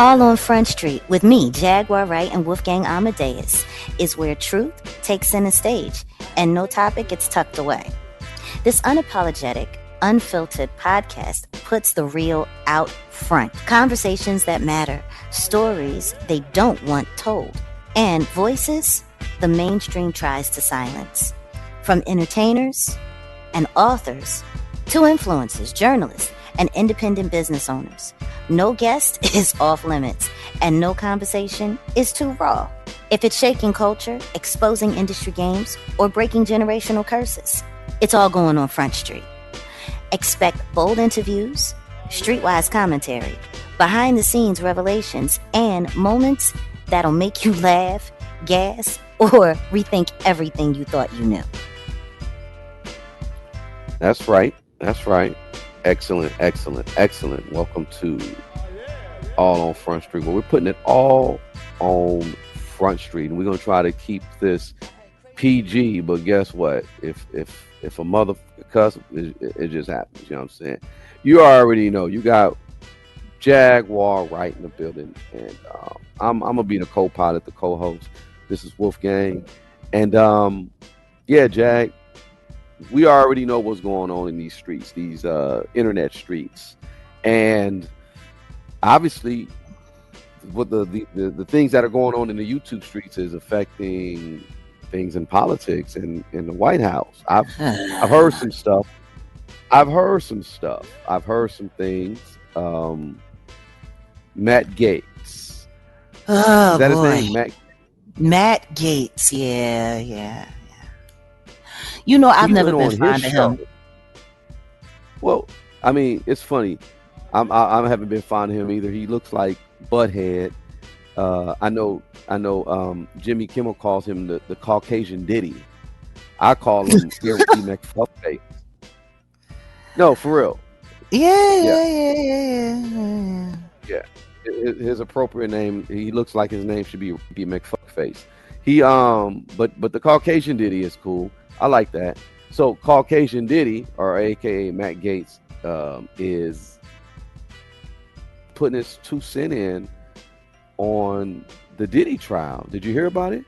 All on Front Street with me, Jaguar, Wright, and Wolfgang Amadeuz, is where truth takes center stage and no topic gets tucked away. This unapologetic, unfiltered podcast puts the real out front. Conversations that matter, stories they don't want told, and voices the mainstream tries to silence. From entertainers and authors to influencers, journalists, and independent business owners. No guest is off limits, and no conversation is too raw. If it's shaking culture, exposing industry games, or breaking generational curses, it's all going on Front Street. Expect bold interviews, streetwise commentary, behind-the-scenes revelations, and moments that'll make you laugh, gasp, or rethink everything you thought you knew. That's right. That's right. Excellent. Welcome to All on Front Street. Well, we're putting it all on Front Street, and we're gonna try to keep this PG. But guess what? If a mother cuss, it just happens. You know what I'm saying? You already know. You got Jaguar Wright in the building, and I'm gonna be the co-pilot, the co-host. This is Wolfgang, and yeah, Jag. We already know what's going on in these streets, these internet streets, and obviously, what the things that are going on in the YouTube streets is affecting things in politics and in the White House. I've heard some stuff. I've heard some things. Matt Gaetz. Oh, is that boy. his name? Matt Gaetz. Yeah. You know, I've never been fond of him. Well, I mean, it's funny. I haven't been fond of him either. He looks like Butthead. I know. Jimmy Kimmel calls him the Caucasian Diddy. I call him Gary McFuckface. No, for real. Yeah. His appropriate name. He looks like his name should be McFuckface. He but the Caucasian Diddy is cool. I like that. So Caucasian Diddy, or AKA Matt Gaetz, is putting his 2 cents in on the Diddy trial. Did you hear about it?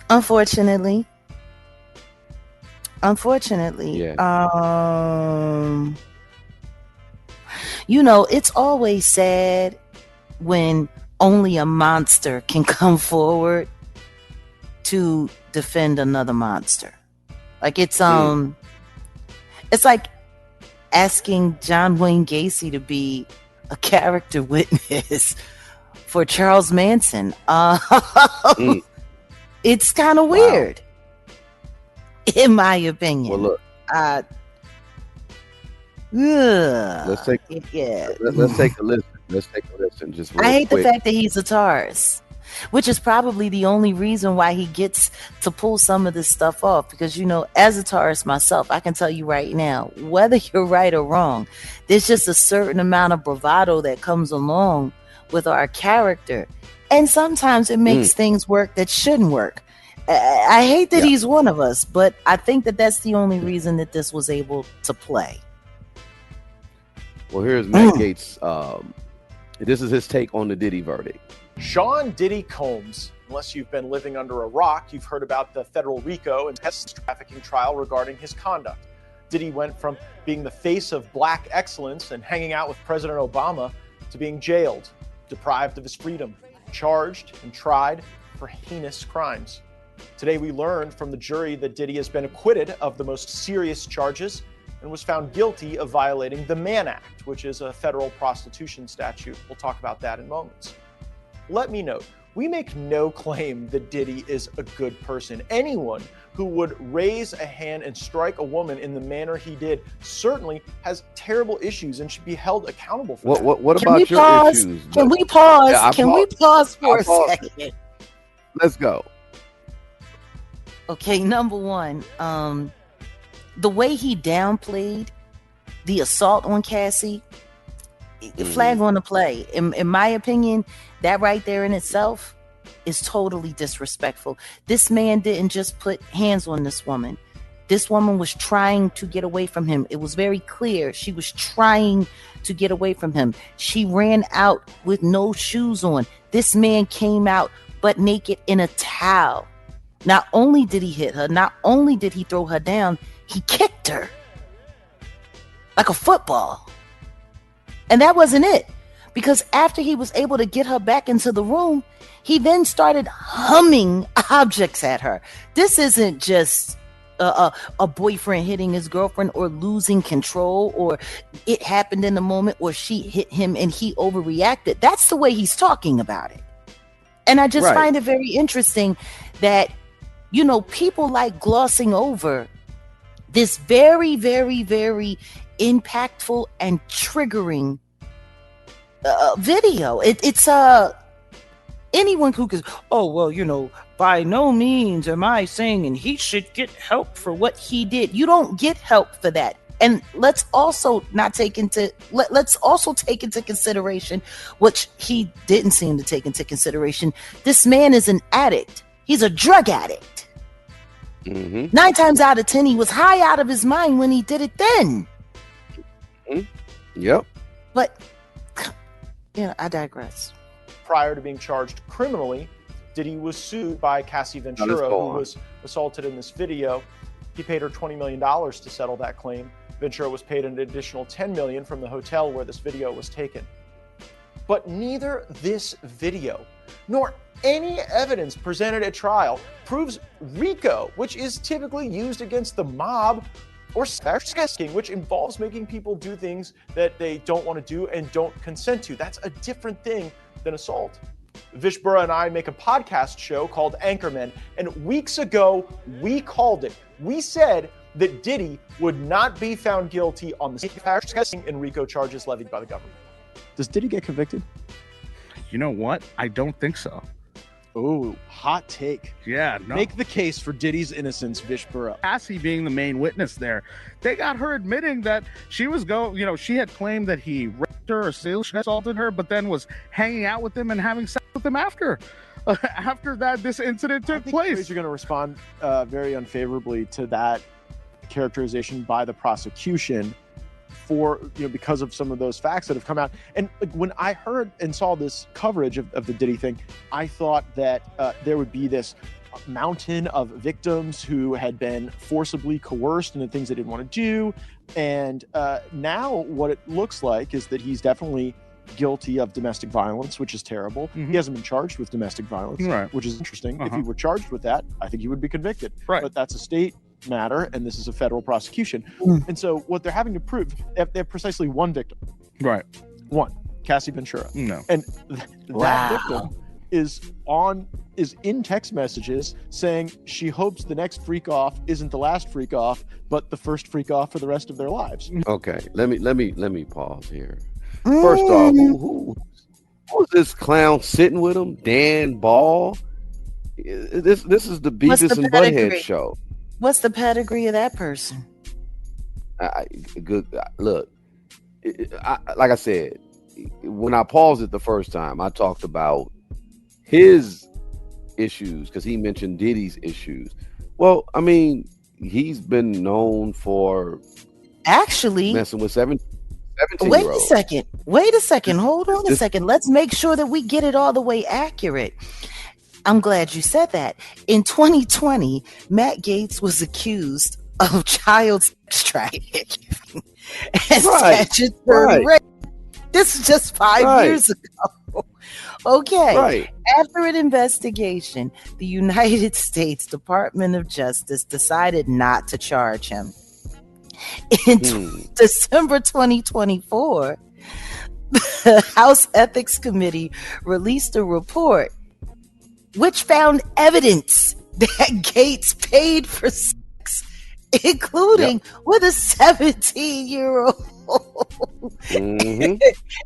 Unfortunately. Yeah. You know, it's always sad when only a monster can come forward to defend another monster. Like it's like asking John Wayne Gacy to be a character witness for Charles Manson. It's kind of weird, in my opinion. Well, look. Let's take a listen. Just real I hate quick. the fact that he's a Taurus, which is probably the only reason why he gets to pull some of this stuff off. Because, you know, as a Taurus myself, I can tell you right now, whether you're right or wrong, there's just a certain amount of bravado that comes along with our character. And sometimes it makes things work that shouldn't work. I hate that he's one of us, but I think that that's the only reason that this was able to play. Well, here's Matt Gaetz. This is his take on the Diddy verdict. Sean Diddy Combs. Unless you've been living under a rock, you've heard about the federal RICO and trafficking trial regarding his conduct. Diddy went from being the face of black excellence and hanging out with President Obama to being jailed, deprived of his freedom, charged and tried for heinous crimes. Today we learned from the jury that Diddy has been acquitted of the most serious charges and was found guilty of violating the Mann Act, which is a federal prostitution statute. We'll talk about that in moments. Let me note, we make no claim that Diddy is a good person. Anyone who would raise a hand and strike a woman in the manner he did certainly has terrible issues and should be held accountable for that. What about your issues? Can we pause? We pause for a second? Let's go. Okay, number one, the way he downplayed the assault on Cassie, flag on the play. In my opinion, that right there in itself is totally disrespectful. This man didn't just put hands on this woman. This woman was trying to get away from him. It was very clear she was trying to get away from him. She ran out with no shoes on. This man came out butt naked in a towel. Not only did he hit her, not only did he throw her down, he kicked her like a football. And that wasn't it. Because after he was able to get her back into the room, he then started humming objects at her. This isn't just a boyfriend hitting his girlfriend or losing control, or it happened in the moment, or she hit him and he overreacted. That's the way he's talking about it. And I just find it very interesting that, you know, people like glossing over this very, very, very impactful and triggering video. It's anyone who goes, oh, well, you know, by no means am I saying and he should get help for what he did. You don't get help for that. And let's also take into consideration, which he didn't seem to take into consideration. This man is an addict. He's a drug addict. 9 times out of 10, he was high out of his mind when he did it then. Yep. But, you know, I digress. Prior to being charged criminally, Diddy was sued by Cassie Ventura, who was assaulted in this video. He paid her $20 million to settle that claim. Ventura was paid an additional $10 million from the hotel where this video was taken. But neither this video nor any evidence presented at trial proves RICO, which is typically used against the mob, or trafficking, which involves making people do things that they don't want to do and don't consent to. That's a different thing than assault. Vish Burra and I make a podcast show called Anchorman, and weeks ago, we called it. We said that Diddy would not be found guilty on the trafficking and RICO charges levied by the government. Does Diddy get convicted? You know what? I don't think so. Oh, hot take. Yeah, no. Make the case for Diddy's innocence, Vish Burra. Cassie being the main witness there, they got her admitting that she was she had claimed that he raped her or sexually assaulted her, but then was hanging out with him and having sex with him after that this incident took place. You're going to respond very unfavorably to that characterization by the prosecution for, because of some of those facts that have come out. And when I heard and saw this coverage of the Diddy thing, I thought that there would be this mountain of victims who had been forcibly coerced into things they didn't want to do. And now what it looks like is that he's definitely guilty of domestic violence, which is terrible. He hasn't been charged with domestic violence, which is interesting. If he were charged with that, I think he would be convicted. But that's a state matter, and this is a federal prosecution. And so what they're having to prove, they have precisely one victim. One, Cassie Ventura. No. And that victim is in text messages saying she hopes the next freak off isn't the last freak off, but the first freak off for the rest of their lives. Okay, let me pause here. First off, who was this clown sitting with him? Dan Ball? This is the Beavis and Butthead show. What's the pedigree of that person? Look, like I said, when I paused it the first time, I talked about his issues because he mentioned Diddy's issues. Well, I mean, he's been known for actually messing with 17 Wait a second. Hold on a second. Let's make sure that we get it all the way accurate. I'm glad you said that. In 2020, Matt Gaetz was accused of child sex trafficking and statutory rape. This is just 5 years ago. Okay. After an investigation, the United States Department of Justice decided not to charge him. In December 2024, the House Ethics Committee released a report which found evidence that Gaetz paid for sex, including with a 17-year-old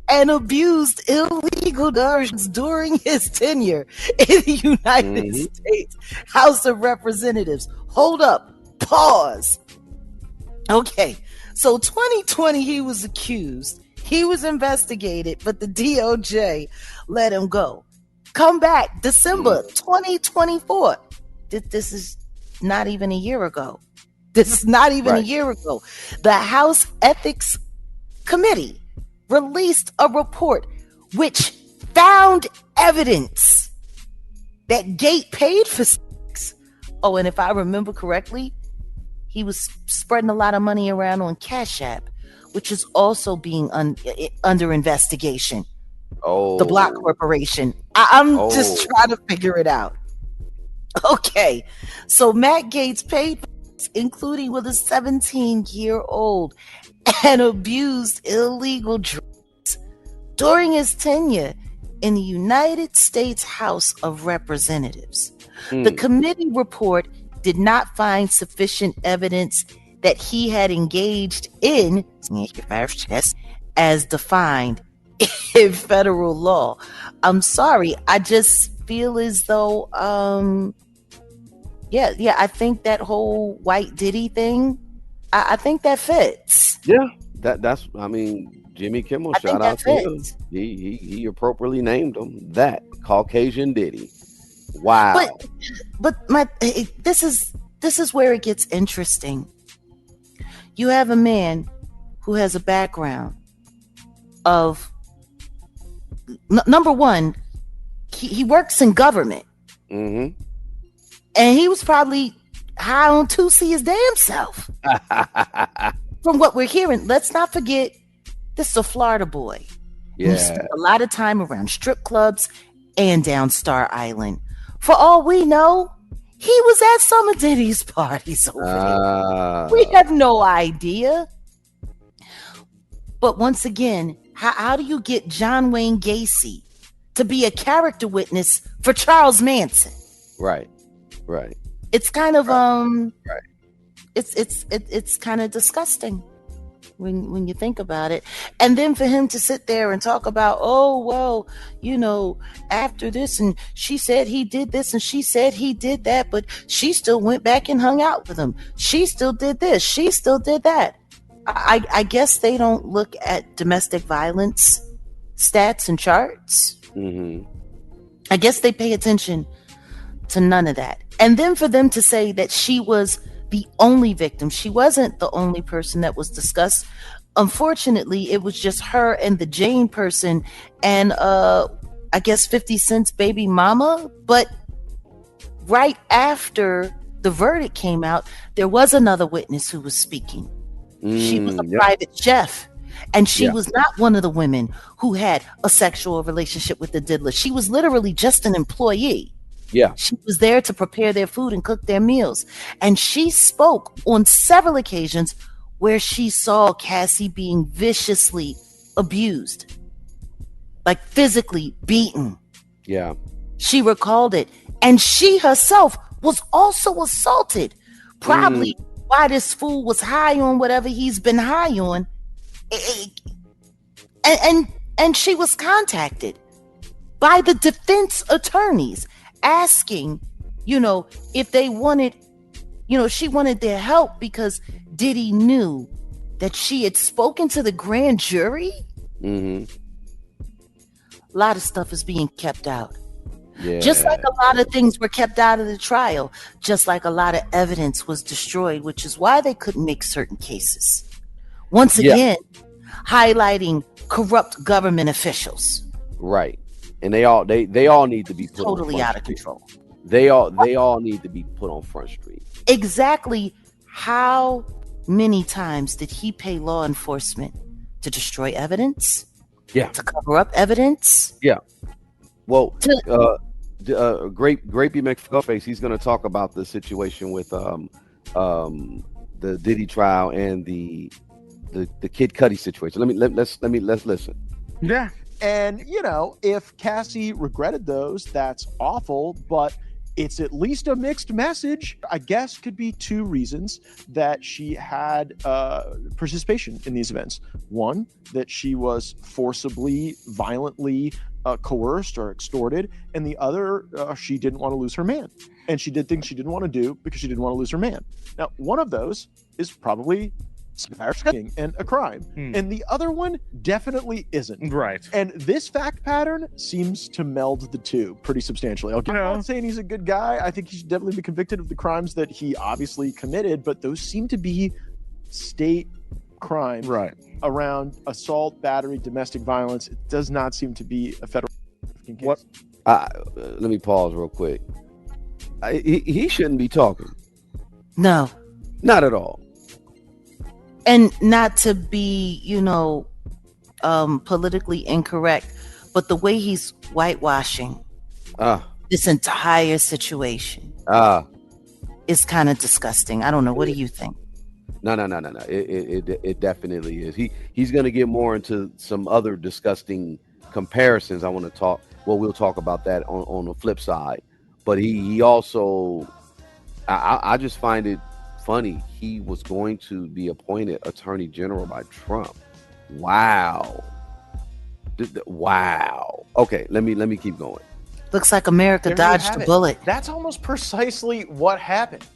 and abused illegal drugs during his tenure in the United States House of Representatives. Hold up. Pause. Okay, so 2020 he was accused, he was investigated, but the DOJ let him go. Come back, December 2024. This is not even a year ago. This is not even a Right. year ago. The House Ethics Committee released a report which found evidence that Gaetz paid for sex. Oh, and if I remember correctly, he was spreading a lot of money around on Cash App, which is also being under investigation. Oh, The Block Corporation. I'm Oh. just trying to figure it out. Okay, so Matt Gaetz paid, including with a 17-year-old, and abused illegal drugs during his tenure in the United States House of Representatives. The committee report did not find sufficient evidence that he had engaged in as defined in federal law. I'm sorry, I just feel as though I think that whole white Diddy thing, I think that fits. Yeah, that's. I mean, Jimmy Kimmel. I think Shout out that to him. fits. He appropriately named him that Caucasian Diddy. Wow. But this is where it gets interesting. You have a man who has a background of number one, he works in government. Mm-hmm. And he was probably high on 2C his damn self. From what we're hearing, let's not forget, this is a Florida boy. Yeah. He spent a lot of time around strip clubs and down Star Island. For all we know, he was at some of Diddy's parties over there. We have no idea. But once again, how do you get John Wayne Gacy to be a character witness for Charles Manson? Right. It's kind of Right. It's kind of disgusting when you think about it. And then for him to sit there and talk about, oh well, after this, and she said he did this and she said he did that, but she still went back and hung out with him. She still did this, she still did that. I guess they don't look at domestic violence stats and charts. Mm-hmm. I guess they pay attention to none of that. And then for them to say that she was the only victim, she wasn't the only person that was discussed. Unfortunately, it was just her and the Jane person and I guess 50 Cent's baby mama. But right after the verdict came out, there was another witness who was speaking. She was a private chef. And she was not one of the women who had a sexual relationship with the diddler. She was literally just an employee. Yeah. She was there to prepare their food and cook their meals. And she spoke on several occasions where she saw Cassie being viciously abused, like physically beaten. Yeah. She recalled it. And she herself was also assaulted. Probably why this fool was high on whatever he's been high on. And she was contacted by the defense attorneys asking, if they wanted, she wanted their help because Diddy knew that she had spoken to the grand jury. Mm-hmm. A lot of stuff is being kept out. Yeah. Just like a lot of things were kept out of the trial, just like a lot of evidence was destroyed, which is why they couldn't make certain cases. Once again, highlighting corrupt government officials. Right. And they all need to be put totally on out of control. They all need to be put on Front Street. Exactly how many times did he pay law enforcement to destroy evidence? Yeah. To cover up evidence? Yeah. Well, Great McFuckface, he's going to talk about the situation with the Diddy trial and the Kid Cudi situation. Let's listen. Yeah. And, if Cassie regretted those, that's awful, but it's at least a mixed message. I guess could be two reasons that she had participation in these events. One, that she was forcibly, violently coerced or extorted. And the other, she didn't want to lose her man. And she did things she didn't want to do because she didn't want to lose her man. Now, one of those is probably and a crime. And the other one definitely isn't. Right. And this fact pattern seems to meld the two pretty substantially. I'm not saying he's a good guy. I think he should definitely be convicted of the crimes that he obviously committed, but those seem to be state crimes around assault, battery, domestic violence. It does not seem to be a federal case. What? Let me pause real quick. He shouldn't be talking. No. Not at all. And not to be, politically incorrect, but the way he's whitewashing this entire situation is kind of disgusting. I don't know. What do you think? No. It definitely is. He's going to get more into some other disgusting comparisons. I want to talk. Well, we'll talk about that on the flip side. But he also, I just find it funny. He was going to be appointed Attorney General by Trump. Wow. Wow. Okay, let me keep going. Looks like America dodged a bullet. That's almost precisely what happened.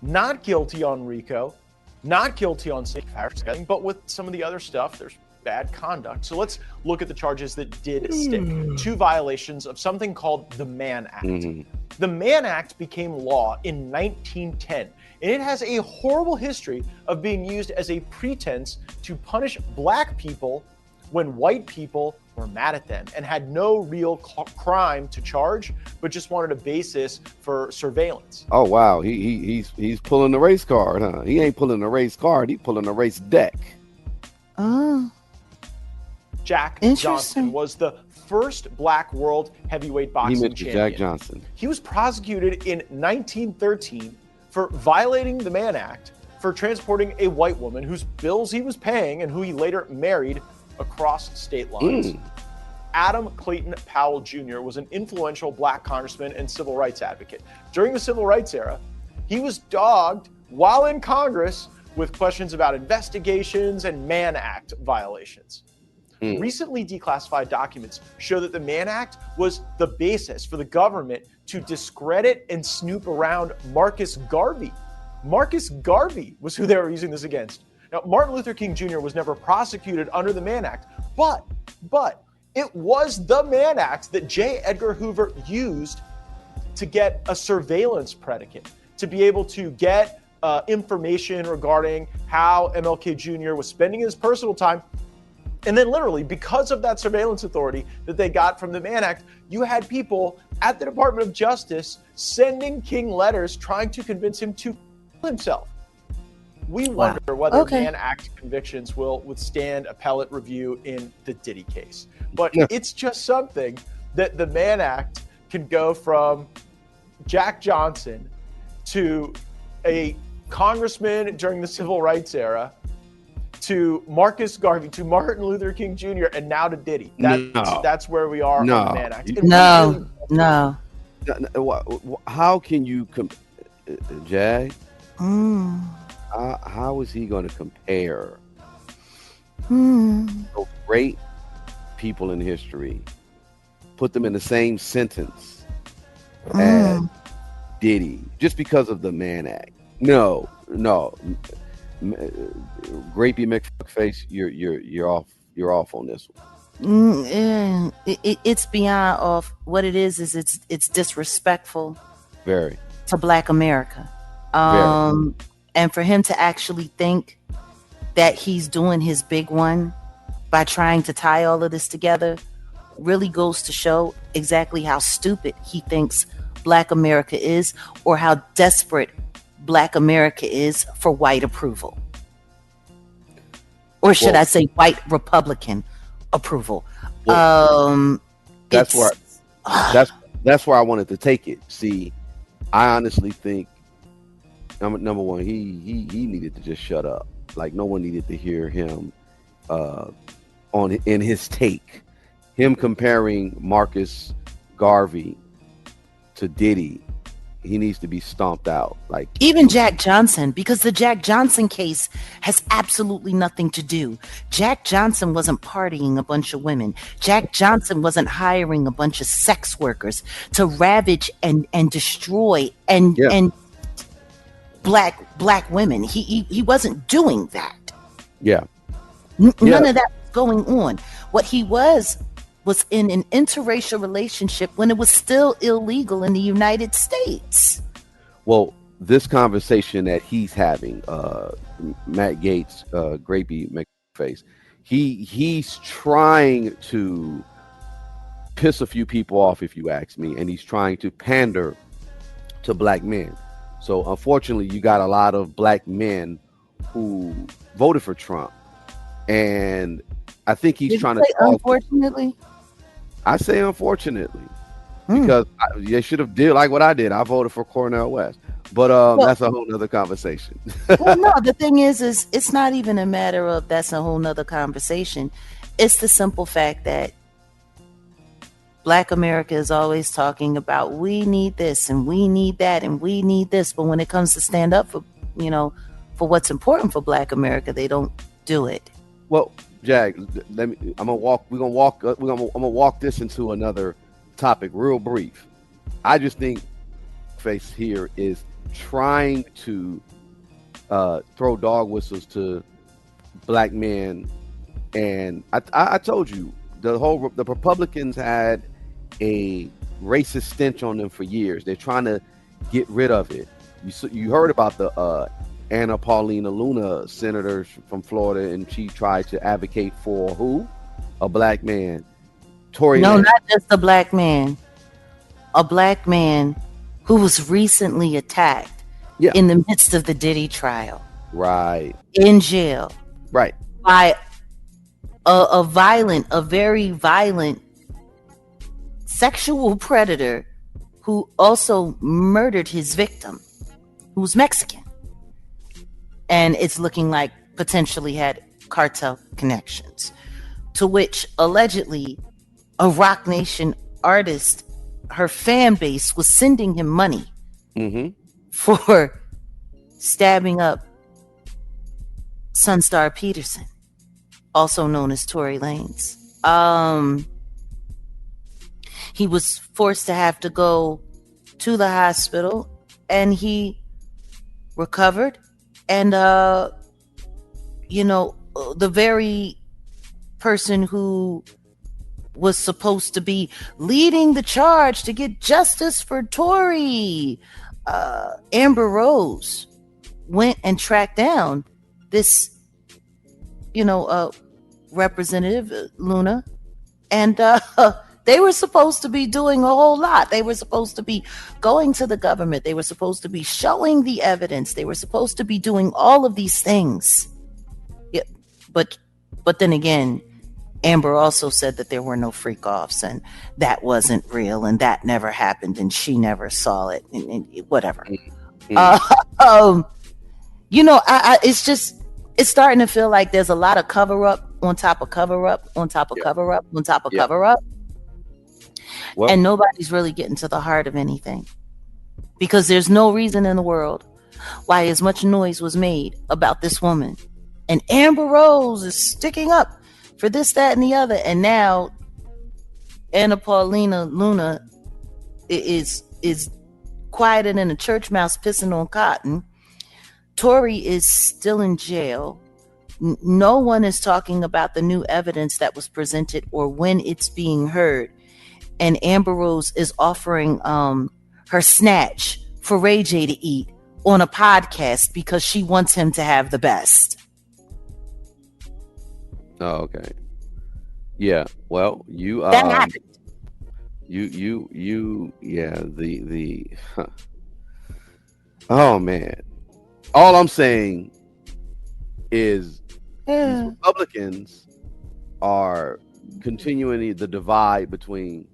Not guilty on RICO, not guilty on safe harassment, but with some of the other stuff, there's bad conduct. So let's look at the charges that did stick. 2 violations of something called the Mann Act. The Mann Act became law in 1910, and it has a horrible history of being used as a pretense to punish black people when white people were mad at them and had no real crime to charge, but just wanted a basis for surveillance. Oh wow, he's pulling the race card, huh? He ain't pulling the race card, he's pulling the race deck. Oh. Jack Johnson was the first black world heavyweight boxing champion. Jack Johnson. He was prosecuted in 1913 for violating the Mann Act for transporting a white woman whose bills he was paying and who he later married across state lines. Adam Clayton Powell Jr. was an influential black congressman and civil rights advocate. During the civil rights era, he was dogged while in Congress with questions about investigations and Mann Act violations. Recently declassified documents show that the Mann Act was the basis for the government to discredit and snoop around Marcus Garvey. Marcus Garvey was who they were using this against. Now, Martin Luther King Jr. was never prosecuted under the Mann Act, but it was the Mann Act that J. Edgar Hoover used to get a surveillance predicate, to be able to get information regarding how MLK Jr. was spending his personal time. And then literally, because of that surveillance authority that they got from the Mann Act, you had people at the Department of Justice sending King letters trying to convince him to kill himself. We wonder whether Mann Act convictions will withstand appellate review in the Diddy case. But it's just something that the Mann Act can go from Jack Johnson to a congressman during the civil rights era, to Marcus Garvey, to Martin Luther King Jr., and now to Diddy. That's where we are on the Mann Act. No. How can you, Jag? How is he going to compare those great people in history, put them in the same sentence as Diddy, just because of the Mann Act? No. Grapey McFace, you're off on this one. It's beyond off. What it is it's disrespectful. Very. To Black America. And for him to actually think that he's doing his big one by trying to tie all of this together really goes to show exactly how stupid he thinks Black America is, or how desperate Black America is for white approval. Or should I say white Republican approval? That's where I wanted to take it. See, I honestly think number one, he needed to just shut up. Like, no one needed to hear him in his take. Him comparing Marcus Garvey to Diddy, he needs to be stomped out. Like, even Jack Johnson, because the Jack Johnson case has absolutely nothing to do. Jack Johnson wasn't partying a bunch of women. Jack Johnson wasn't hiring a bunch of sex workers to ravage and destroy and black women. He wasn't doing that. Yeah. None of that was going on. What he was in an interracial relationship when it was still illegal in the United States. Well, this conversation that he's having, Matt Gaetz, Grapey McFace, he's trying to piss a few people off, if you ask me, and he's trying to pander to black men. So unfortunately, you got a lot of black men who voted for Trump, and I think he's trying to. Unfortunately, I say unfortunately because they should have did like what I did. I voted for Cornel West, but that's a whole nother conversation. Well, no, the thing is it's not even a matter of that's a whole nother conversation. It's the simple fact that Black America is always talking about we need this and we need that and we need this, but when it comes to stand up for what's important for Black America, they don't do it. Well, Jag, I'm gonna walk this into another topic real brief. I just think Face here is trying to throw dog whistles to black men, and I told you the Republicans had a racist stench on them for years. They're trying to get rid of it. You heard about the Paulina Luna, senator from Florida, and she tried to advocate for who? A black man. Tory No, Lanez. not just a black man. A black man who was recently attacked in the midst of the Diddy trial. Right. In jail. Right. By a very violent sexual predator who also murdered his victim, who's Mexican. And it's looking like potentially had cartel connections, to which allegedly a Rock Nation artist, her fan base was sending him money for stabbing up Sunstar Peterson, also known as Tory Lanez. He was forced to have to go to the hospital, and he recovered. And, the very person who was supposed to be leading the charge to get justice for Tory, Amber Rose, went and tracked down this, Representative Luna, and they were supposed to be doing a whole lot. They were supposed to be going to the government. They were supposed to be showing the evidence. They were supposed to be doing all of these things. Yeah, but then again, Amber also said that there were no freak-offs and that wasn't real and that never happened and she never saw it and whatever. It's starting to feel like there's a lot of cover-up on top of cover-up on top of cover-up on top of cover-up. Well, and nobody's really getting to the heart of anything, because there's no reason in the world why as much noise was made about this woman and Amber Rose is sticking up for this, that, and the other, and now Paulina Luna is quieter than a church mouse pissing on cotton. Tory is still in jail. No one is talking about the new evidence that was presented or when it's being heard. And Amber Rose is offering her snatch for Ray J to eat on a podcast because she wants him to have the best. Oh, okay. Yeah. Well, you that happened. Oh man. All I'm saying is these Republicans are continuing the divide between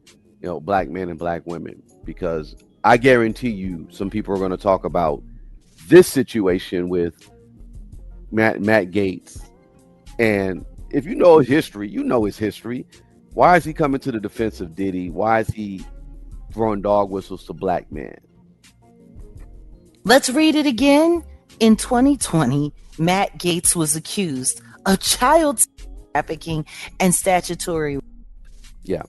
black men and black women, because I guarantee you some people are going to talk about this situation with Matt Gaetz, and if you know his history, why is he coming to the defense of Diddy? Why is he throwing dog whistles to black men? Let's read it again. In 2020, Matt Gaetz was accused of child trafficking and statutory rape. Yeah.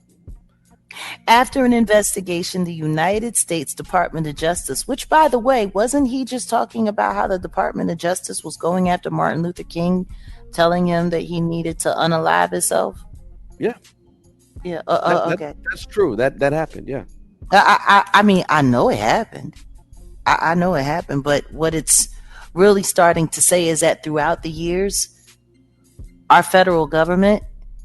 After an investigation, the United States Department of Justice, which, by the way, wasn't he just talking about how the Department of Justice was going after Martin Luther King telling him that he needed to unalive himself? Yeah. Yeah. Okay. That's true. That happened. Yeah. I mean, I know it happened. I know it happened, but what it's really starting to say is that throughout the years, our federal government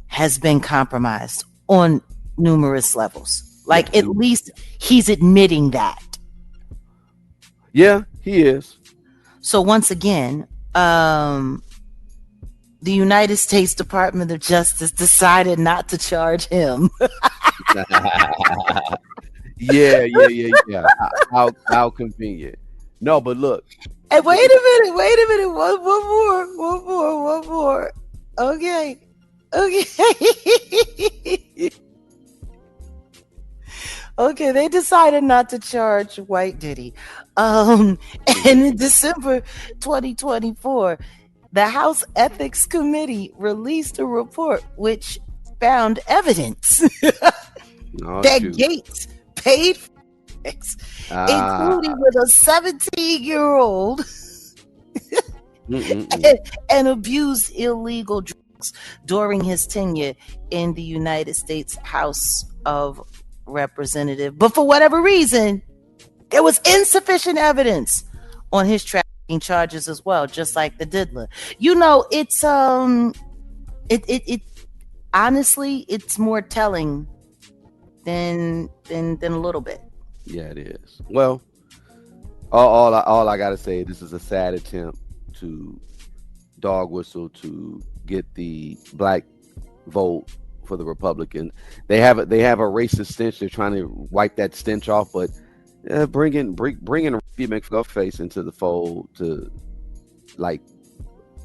has been compromised on numerous levels. Like, at least he's admitting that. Yeah, he is. So once again, the United States Department of Justice decided not to charge him. Yeah. How convenient. No, but look. Hey, wait a minute. One more. Okay. Okay, they decided not to charge White Diddy. And in December 2024, the House Ethics Committee released a report which found evidence that Gaetz paid for sex, including with a 17-year-old and abused illegal drugs during his tenure in the United States House of Representatives. But for whatever reason, there was insufficient evidence on his trafficking charges as well, just like the diddler. You know, it's it honestly, it's more telling than a little bit. Yeah, it is. Well, all I gotta say, this is a sad attempt to dog whistle to get the black vote for the Republicans. They have a racist stench. They're trying to wipe that stench off, but bringing McFuckface into the fold to like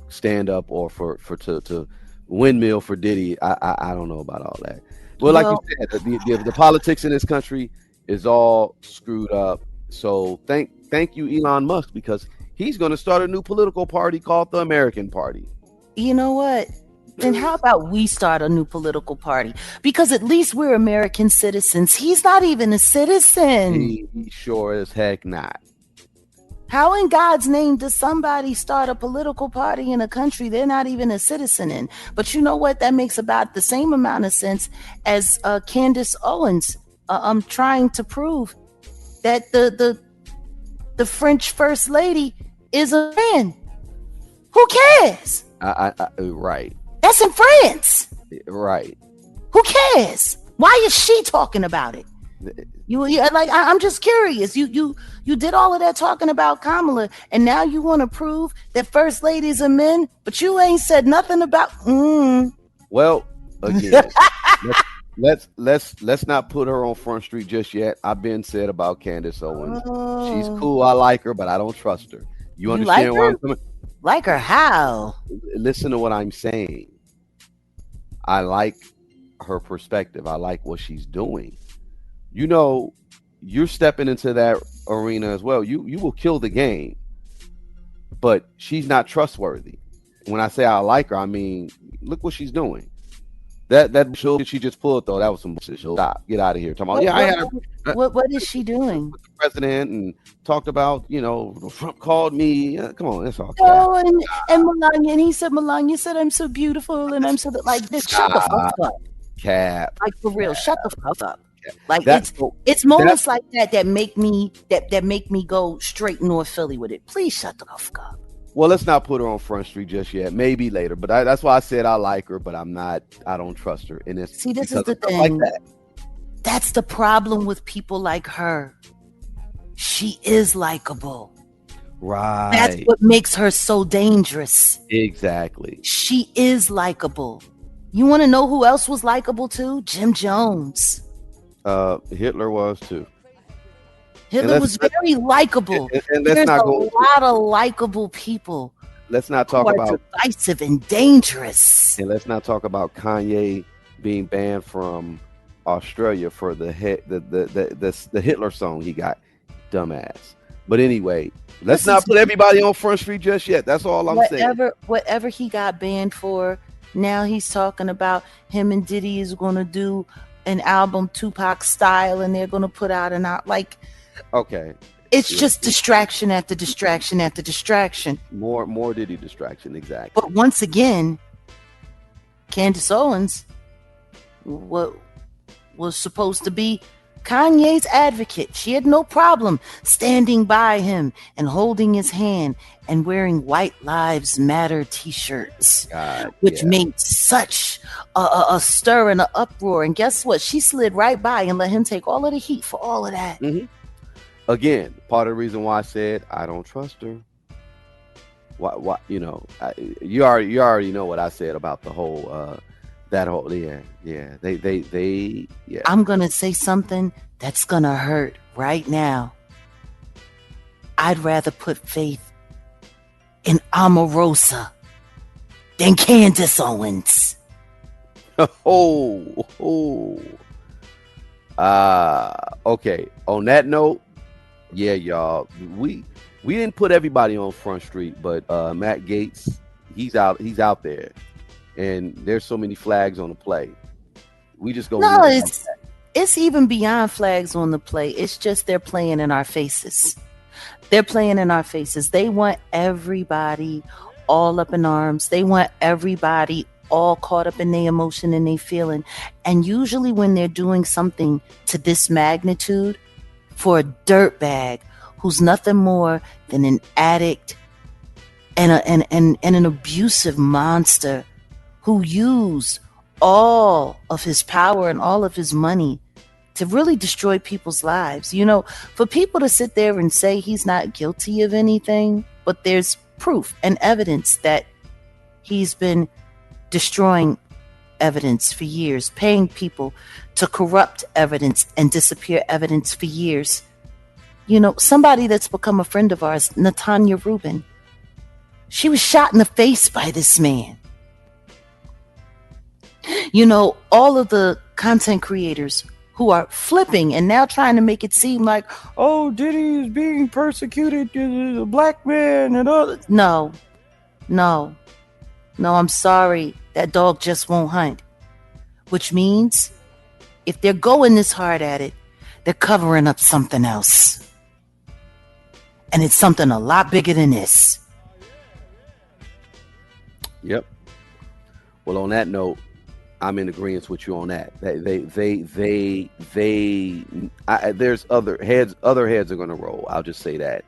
stand up or to windmill for Diddy. I don't know about all that. Well, like you said, the politics in this country is all screwed up. So thank you, Elon Musk, because he's going to start a new political party called the American Party. You know what? Then how about we start a new political party? Because at least we're American citizens. He's not even a citizen. He sure as heck not. How in God's name does somebody start a political party in a country they're not even a citizen in? But you know what? That makes about the same amount of sense as Candace Owens trying to prove that the French First Lady is a man. Who cares? Right. That's in France. Right. Who cares? Why is she talking about it? I'm just curious. You did all of that talking about Kamala, and now you want to prove that first ladies are men, but you ain't said nothing about. Well, again, let's not put her on Front Street just yet. I've been said about Candace Owens. She's cool. I like her, but I don't trust her. You understand like where I'm coming? Like her how? Listen to what I'm saying. I like her perspective. I like what she's doing. You know, you're stepping into that arena as well. You will kill the game, but she's not trustworthy. When I say I like her, I mean, look what she's doing. That show she just pulled though, that was some bullshit. Stop, get out of here. Talking about, what is she doing? With the president and talked about, Trump called me. Come on, that's all. Oh, and Melania, and he said, Melania said I'm so beautiful and I'm so like this. Shut the fuck up. Cap. Like for real, shut the fuck up. Like it's moments like that make me go straight North Philly with it. Please shut the fuck up. Well, let's not put her on Front Street just yet. Maybe later, but that's why I said I like her, but I don't trust her. And it's see, this is the thing. Like that. That's the problem with people like her. She is likable. Right. That's what makes her so dangerous. Exactly. She is likable. You want to know who else was likable too? Jim Jones. Hitler was too. Hitler was very likable. And there's a lot of likable people. Let's not talk about divisive and dangerous. And let's not talk about Kanye being banned from Australia for the Hitler song he got. Dumbass. But anyway, let's not put everybody on Front Street just yet. That's all I'm saying. Whatever he got banned for, now he's talking about him and Diddy is going to do an album Tupac style, and they're going to put out an out like. Okay, It's just distraction after distraction after distraction. More Diddy distraction, exactly. But once again, Candace Owens was supposed to be Kanye's advocate. She had no problem standing by him and holding his hand and wearing White Lives Matter t-shirts, which made such a stir and an uproar. And guess what? She slid right by and let him take all of the heat for all of that. Mm-hmm. Again, part of the reason why I said I don't trust her. Why? You know, you already know what I said about the whole. That whole They I'm gonna say something that's gonna hurt right now. I'd rather put faith in Omarosa than Candace Owens. Okay. On that note, yeah, y'all, we didn't put everybody on Front Street, but Matt Gaetz, he's out there. And there's so many flags on the play. We just go. No, it's even beyond flags on the play. It's just they're playing in our faces. They're playing in our faces. They want everybody all up in arms. They want everybody all caught up in their emotion and their feeling. And usually when they're doing something to this magnitude for a dirtbag who's nothing more than an addict and an abusive monster who used all of his power and all of his money to really destroy people's lives. You know, for people to sit there and say he's not guilty of anything, but there's proof and evidence that he's been destroying evidence for years, paying people to corrupt evidence and disappear evidence for years. You know, somebody that's become a friend of ours, Natanya Rubin, she was shot in the face by this man. You know, all of the content creators who are flipping and now trying to make it seem like, oh, Diddy is being persecuted, a black man and all. No, I'm sorry. That dog just won't hunt. Which means if they're going this hard at it, they're covering up something else. And it's something a lot bigger than this. Yep. Well, on that note, I'm in agreement with you on that. There's other heads are gonna roll. I'll just say that.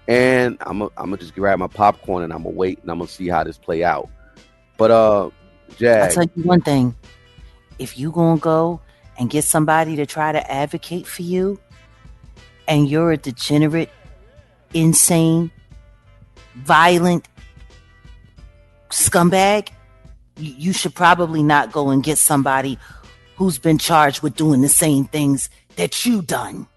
And I'm gonna just grab my popcorn and I'm gonna wait and I'm gonna see how this play out. But Jag, I'll tell you one thing. If you gonna go and get somebody to try to advocate for you, and you're a degenerate, insane, violent scumbag, you should probably not go and get somebody who's been charged with doing the same things that you done.